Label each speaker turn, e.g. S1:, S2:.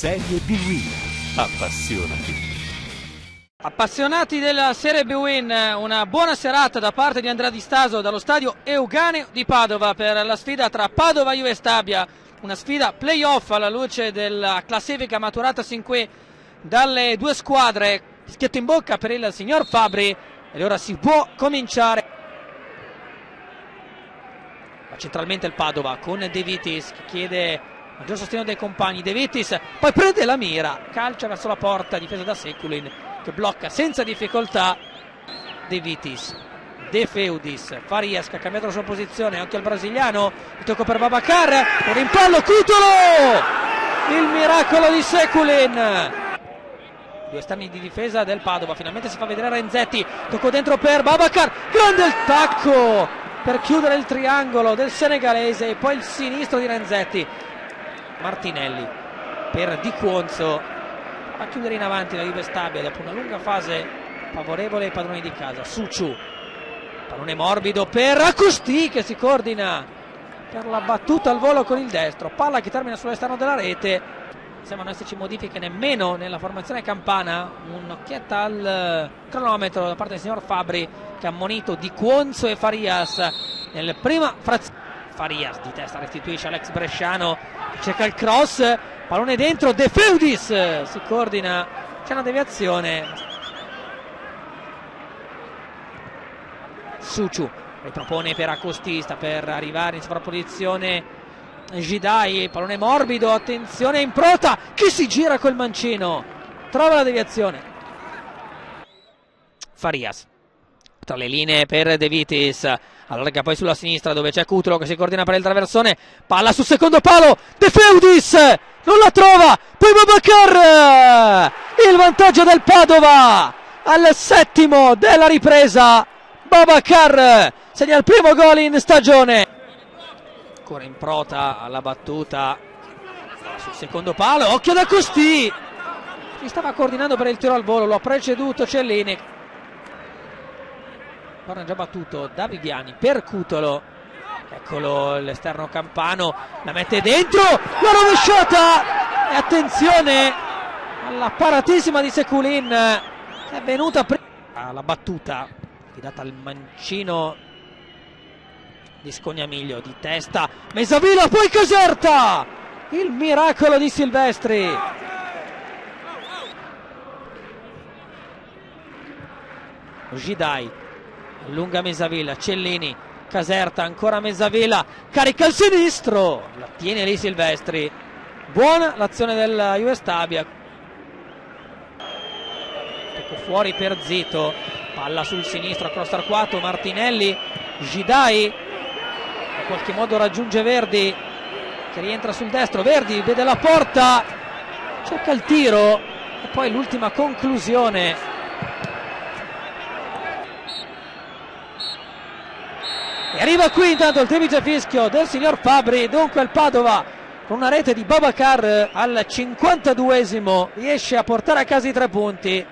S1: Serie B Win. Appassionati.
S2: Appassionati della Serie B Win, una buona serata da parte di Andrea Di Staso dallo stadio Euganeo di Padova per la sfida tra Padova e Juve Stabia, una sfida playoff alla luce della classifica maturata sin qui dalle due squadre. Schietto in bocca per il signor Fabbri e ora si può cominciare. Ma centralmente il Padova con De Vitis che chiede maggior sostegno dai compagni. De Vitis poi prende la mira, calcia verso la porta, difesa da Sekulin che blocca senza difficoltà. De Vitis, De Feudis, Farias che ha cambiato la sua posizione, occhio al brasiliano, il tocco per Babacar, un rimpallo, Cutolo, il miracolo di Sekulin. Due esterni di difesa del Padova, finalmente si fa vedere Renzetti, tocco dentro per Babacar, grande il tacco per chiudere il triangolo del senegalese e poi il sinistro di Renzetti. Martinelli per Di Quonzo a chiudere in avanti la Juve Stabia dopo una lunga fase favorevole ai padroni di casa. Suciu, pallone morbido per Acosti che si coordina per la battuta al volo con il destro, palla che termina sull'esterno della rete. Sembrano esserci modifiche nemmeno nella formazione campana. Un'occhietta al cronometro da parte del signor Fabbri che ha ammonito Di Quonzo e Farias nel prima frazione. Farias di testa restituisce all'ex bresciano, cerca il cross, pallone dentro, De Feudis si coordina, c'è una deviazione. Suciu ripropone per Acosti, sta per arrivare in sovrapposizione Gidai, pallone morbido, attenzione Improta che si gira col mancino, trova la deviazione. Farias tra le linee per De Vitis, allarga poi sulla sinistra dove c'è Cutolo che si coordina per il traversone, palla sul secondo palo, De Feudis non la trova, poi Babacar, il vantaggio del Padova al settimo della ripresa. Babacar segna il primo gol in stagione. Ancora Improta alla battuta sul secondo palo, occhio da Acosti, si stava coordinando per il tiro al volo, lo ha preceduto Cellini. Ora già battuto da Viviani per Cutolo, eccolo l'esterno campano, la mette dentro, la rovesciata e attenzione alla paratissima di Sekulin che è venuta alla battuta affidata al mancino di Scognamiglio, di testa Mesavila, poi Caserta, il miracolo di Silvestri. Gidai, lunga Mesavila, Cellini, Caserta, ancora Mesavila, carica il sinistro, la tiene lì Silvestri. Buona l'azione della Juve Stabia. Tocco fuori per Zito, palla sul sinistro, cross arcuato, Martinelli, Gidai in qualche modo raggiunge Verdi che rientra sul destro, Verdi vede la porta, cerca il tiro e poi l'ultima conclusione. E arriva qui intanto il triplice fischio del signor Fabbri, dunque il Padova con una rete di Babacar al 52esimo riesce a portare a casa i 3 punti.